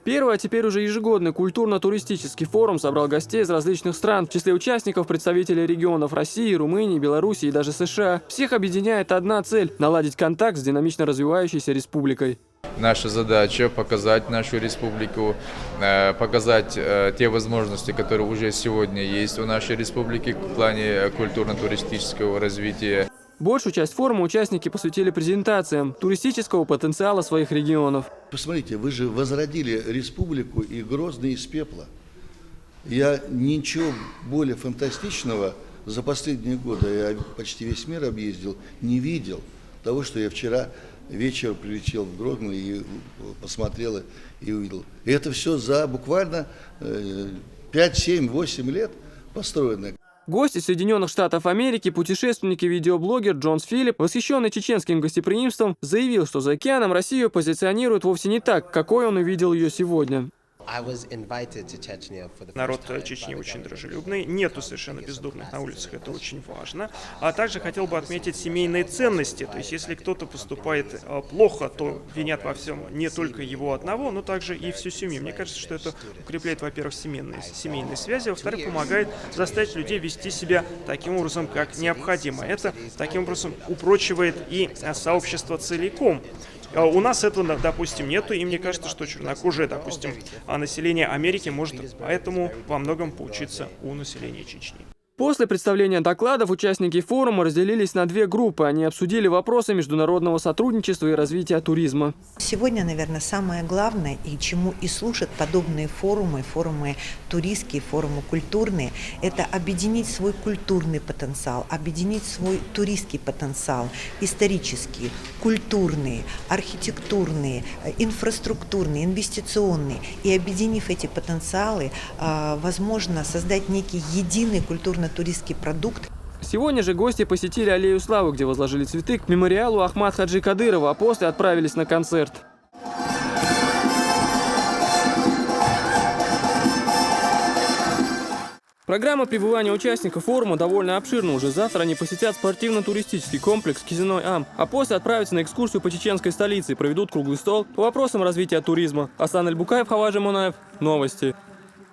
Первый, а теперь уже ежегодный культурно-туристический форум собрал гостей из различных стран. В числе участников представители регионов России, Румынии, Беларуси и даже США. Всех объединяет одна цель – наладить контакт с динамично развивающейся республикой. Наша задача – показать нашу республику, показать те возможности, которые уже сегодня есть у нашей республики в плане культурно-туристического развития. Большую часть форума участники посвятили презентациям туристического потенциала своих регионов. Посмотрите, вы же возродили республику и Грозный из пепла. Я ничего более фантастичного за последние годы, я почти весь мир объездил, не видел того, что я вчера вечером прилетел в Грозный и посмотрел и увидел. И это все за буквально 5, 7, 8 лет построено. Гость из Соединенных Штатов Америки, путешественник и видеоблогер Джонс Филипп, восхищенный чеченским гостеприимством, заявил, что за океаном Россию позиционируют вовсе не так, какой он увидел ее сегодня. Народ Чечни очень дружелюбный, нету совершенно бездомных на улицах, это очень важно. А также хотел бы отметить семейные ценности, то есть если кто-то поступает плохо, то винят во всем не только его одного, но также и всю семью. Мне кажется, что это укрепляет, во-первых, семейные связи, во-вторых, помогает заставить людей вести себя таким образом, как необходимо. Это таким образом упрочивает и сообщество целиком. У нас этого, допустим, нету, и мне кажется, что чернокожее, допустим, население Америки может поэтому во многом поучиться у населения Чечни. После представления докладов участники форума разделились на две группы. Они обсудили вопросы международного сотрудничества и развития туризма. Сегодня, наверное, самое главное, и чему и служат подобные форумы туристские, форумы культурные, это объединить свой культурный потенциал, объединить свой туристский потенциал, исторический, культурный, архитектурный, инфраструктурный, инвестиционный. И объединив эти потенциалы, возможно создать некий единый культурно-туристский продукт. Сегодня же гости посетили Аллею Славы, где возложили цветы к мемориалу Ахмад Хаджи Кадырова, а после отправились на концерт. Программа пребывания участников форума довольно обширна. Уже завтра они посетят спортивно-туристический комплекс Кизиной-Ам, а после отправятся на экскурсию по чеченской столице и проведут круглый стол по вопросам развития туризма. Асан Эльбукаев, Хаважи Мунаев. Новости.